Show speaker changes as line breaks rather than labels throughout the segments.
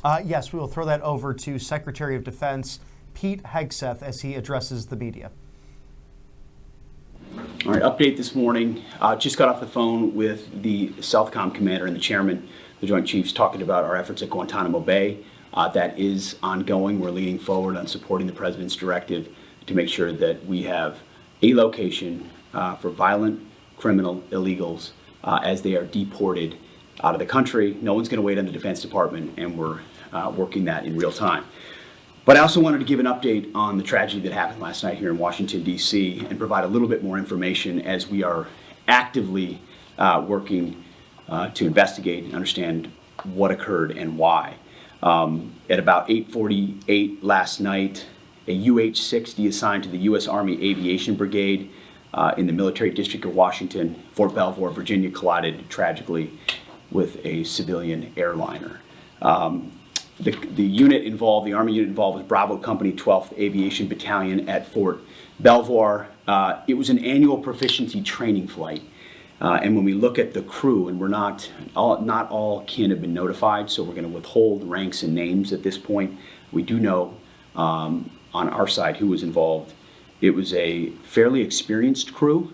Yes, we will throw that over to Secretary of Defense Pete Hegseth as he addresses the media.
All right, update this morning. Just got off the phone with the Southcom commander and the chairman, the Joint Chiefs, talking about our efforts at Guantanamo Bay. That is ongoing. We're leaning forward on supporting the president's directive to make sure that we have a location for violent criminal illegals as they are deported out of the country. No one's going to wait on the Defense Department, and we're working that in real time. But I also wanted to give an update on the tragedy that happened last night here in Washington, D.C., and provide a little bit more information as we are actively working to investigate and understand what occurred and why. At about 8:48 last night, a UH-60 assigned to the U.S. Army Aviation Brigade in the Military District of Washington, Fort Belvoir, Virginia, collided tragically with a civilian airliner. The unit involved, the Army unit involved, was Bravo Company 12th Aviation Battalion at Fort Belvoir. It was an annual proficiency training flight. And when we look at the crew, and not all kin have been notified, so we're going to withhold ranks and names at this point. We do know on our side who was involved. It was a fairly experienced crew,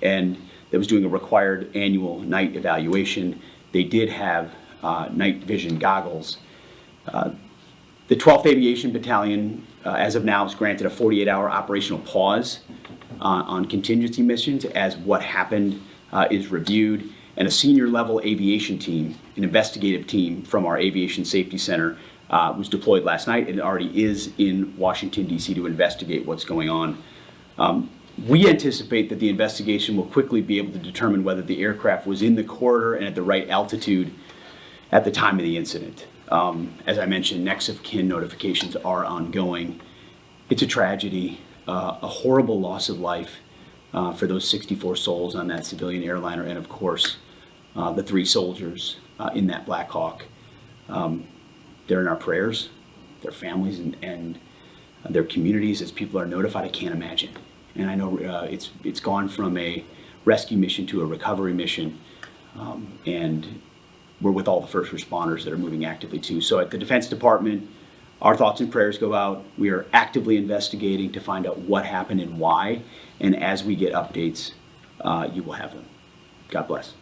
and that was doing a required annual night evaluation. They did have night vision goggles. The 12th Aviation Battalion, as of now, is granted a 48-hour operational pause on contingency missions as what happened is reviewed, and a senior level aviation team, an investigative team from our Aviation Safety Center, was deployed last night and already is in Washington, D.C. to investigate what's going on. We anticipate that the investigation will quickly be able to determine whether the aircraft was in the corridor and at the right altitude at the time of the incident. As I mentioned, next of kin notifications are ongoing. It's a tragedy, a horrible loss of life for those 64 souls on that civilian airliner, and of course, the 3 soldiers in that Black Hawk. They're in our prayers, their families and their communities. As people are notified, I can't imagine. And I know it's gone from a rescue mission to a recovery mission, and we're with all the first responders that are moving actively too. So at the Defense Department, our thoughts and prayers go out. We are actively investigating to find out what happened and why. And as we get updates, you will have them. God bless.